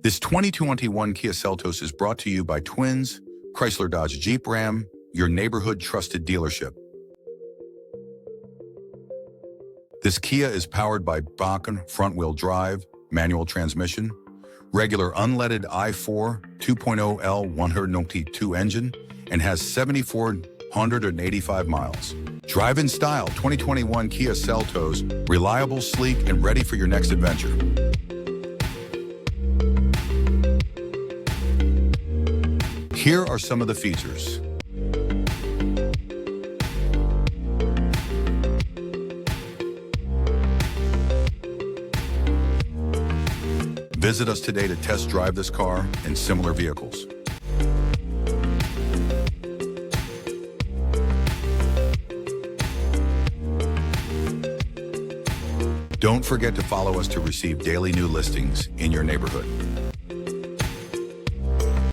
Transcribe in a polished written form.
This 2021 Kia Seltos is brought to you by Twins, Chrysler Dodge Jeep Ram, your neighborhood trusted dealership. This Kia is powered by Bakken front-wheel drive, manual transmission, regular unleaded i4 2.0L 192 engine, and has 7,485 miles. Drive in style 2021 Kia Seltos, reliable, sleek, and ready for your next adventure. Here are some of the features. Visit us today to test drive this car and similar vehicles. Don't forget to follow us to receive daily new listings in your neighborhood.